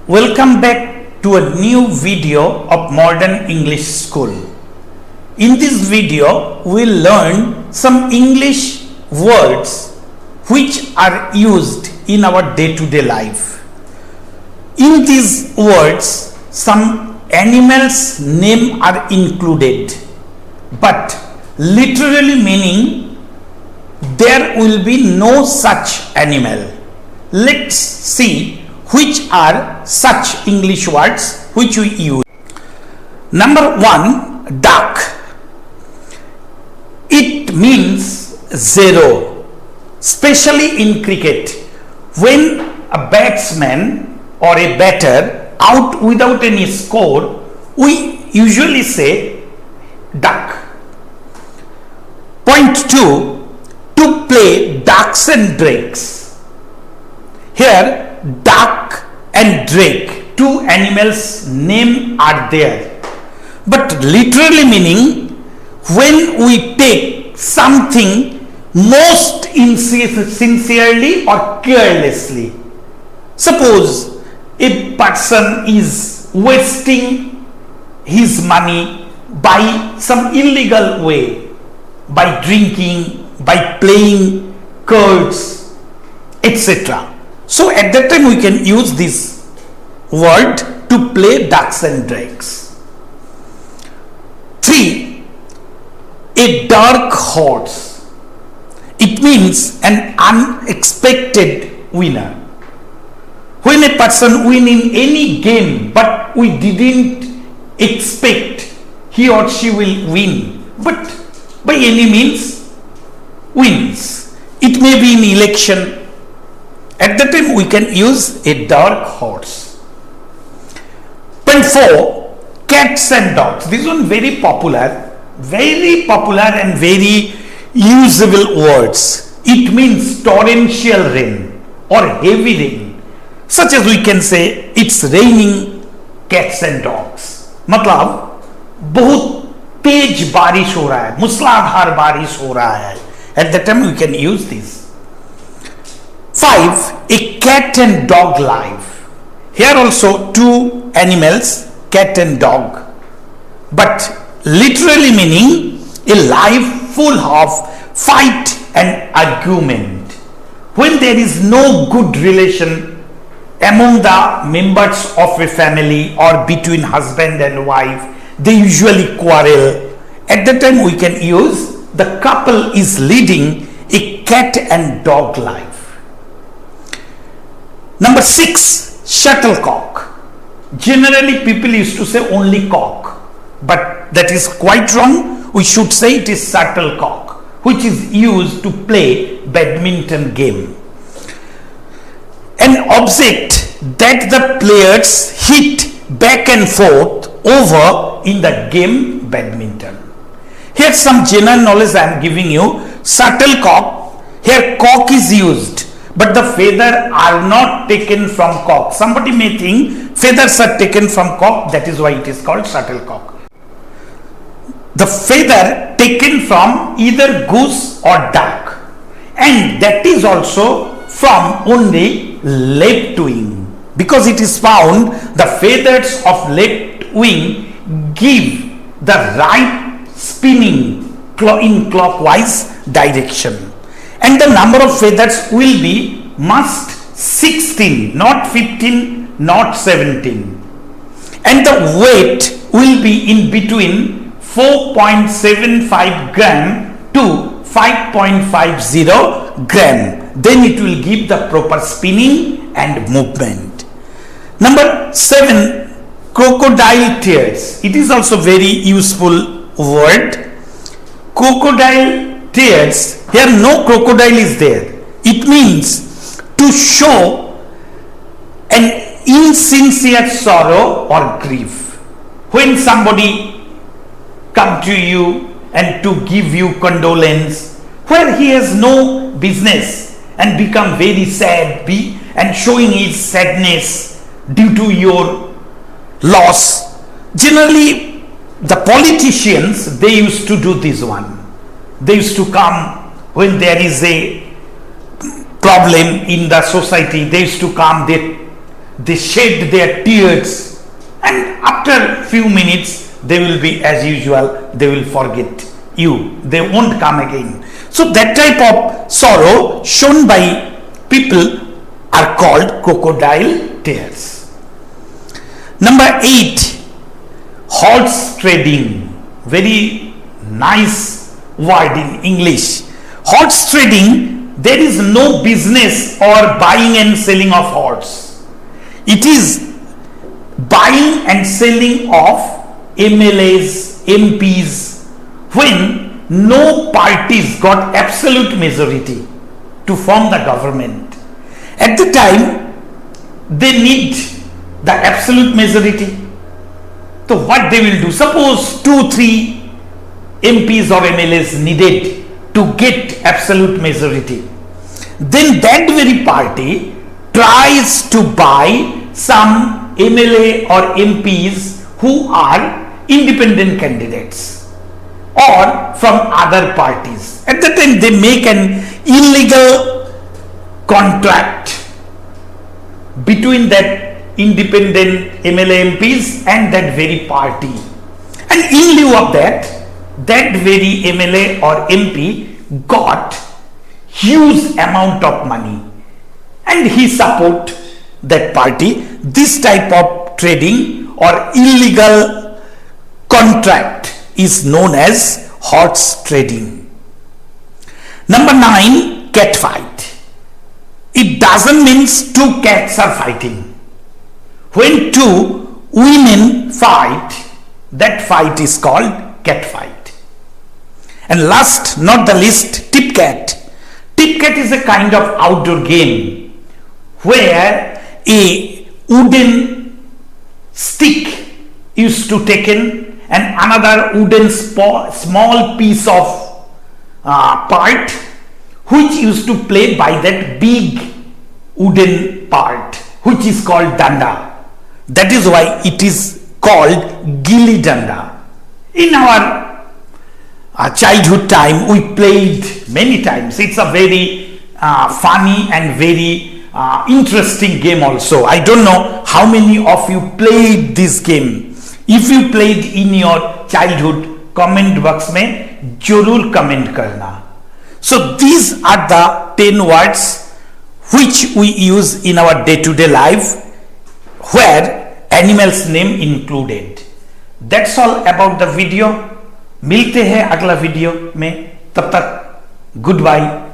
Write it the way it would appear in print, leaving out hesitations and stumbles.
Welcome back to a new video of Modern English School. In this video, we'll learn some English words which are used in our day-to-day life. In these words, some animals' names are included, but literally meaning there will be no such animal. Let's see which are such English words which we use. Number one, duck. It means zero, especially in cricket. When a batsman or a batter out without any score, we usually say duck. Point two, to play ducks and drakes. Here duck and drake, two animals' names are there, but literally meaning when we take something most sincerely or carelessly. Suppose a person is wasting his money by some illegal way, by drinking, by playing cards, etc. So at that time we can use this word to play ducks and drakes. 3. A dark horse. It means an unexpected winner. When a person wins in any game but we didn't expect he or she will win, but by any means wins. It may be in election. At that time we can use a dark horse. Point 4, cats and dogs. This one very popular and very usable words. It means torrential rain or heavy rain. Such as we can say it's raining cats and dogs. मतलब बहुत तेज बारिश हो रहा है, मूसलाधार बारिश हो रहा है. At that time we can use this. 5. A cat and dog life. Here also two animals, cat and dog, but literally meaning a life full of fight and argument. When there is no good relation among the members of a family or between husband and wife, they usually quarrel. At that time we can use the couple is leading a cat and dog life. Number 6, shuttlecock. Generally people used to say only cock, but that is quite wrong. We should say it is shuttlecock, which is used to play badminton game. An object that the players hit back and forth over in the game badminton. Here some general knowledge I am giving you. Shuttlecock, here cock is used, but the feather are not taken from cock. Somebody may think feathers are taken from cock, that is why it is called shuttlecock. The feather taken from either goose or duck, and that is also from only left wing, because it is found the feathers of left wing give the right spinning in clockwise direction. And the number of feathers will be must 16, not 15, not 17. And the weight will be in between 4.75 gram to 5.50 gram. Then it will give the proper spinning and movement. Number 7, crocodile tears. It is also very useful word. Crocodile tears. Here no crocodile is there. It means to show an insincere sorrow or grief. When somebody come to you and to give you condolence, where he has no business, and become very sad and showing his sadness due to your loss. Generally the politicians, they used to do this one. They used to come when there is a problem in the society. They used to come, they they shed their tears, and after few minutes they will be as usual, they will forget you, they won't come again. So that type of sorrow shown by people are called crocodile tears. Number 8, horse trading. Very nice word in English. Horse trading, there is no business or buying and selling of horse. It is buying and selling of MLAs, MPs, when no parties got absolute majority to form the government. At the time, they need the absolute majority. So what they will do? Suppose 2-3 MPs or MLAs needed to get absolute majority. Then that very party tries to buy some MLA or MPs who are independent candidates or from other parties. At that time they make an illegal contract between that independent MLA MPs and that very party, and in lieu of that, that very MLA or MP got huge amount of money and he support that party. This type of trading or illegal contract is known as horse trading. Number 9, cat fight. It doesn't mean 2 cats are fighting. When 2 women fight, that fight is called cat fight. And last not the least, tip cat. Tip cat is a kind of outdoor game where a wooden stick used to taken and another wooden small piece of part which used to play by that big wooden part which is called danda. That is why it is called gilli danda. In our childhood time we played many times. It's a very funny and very interesting game also. I don't know how many of you played this game. If you played in your childhood, comment box में जरूर comment करना. So these are the 10 words which we use in our day-to-day life where animals name included. That's all about the video. मिलते हैं अगला video में, तब तक goodbye.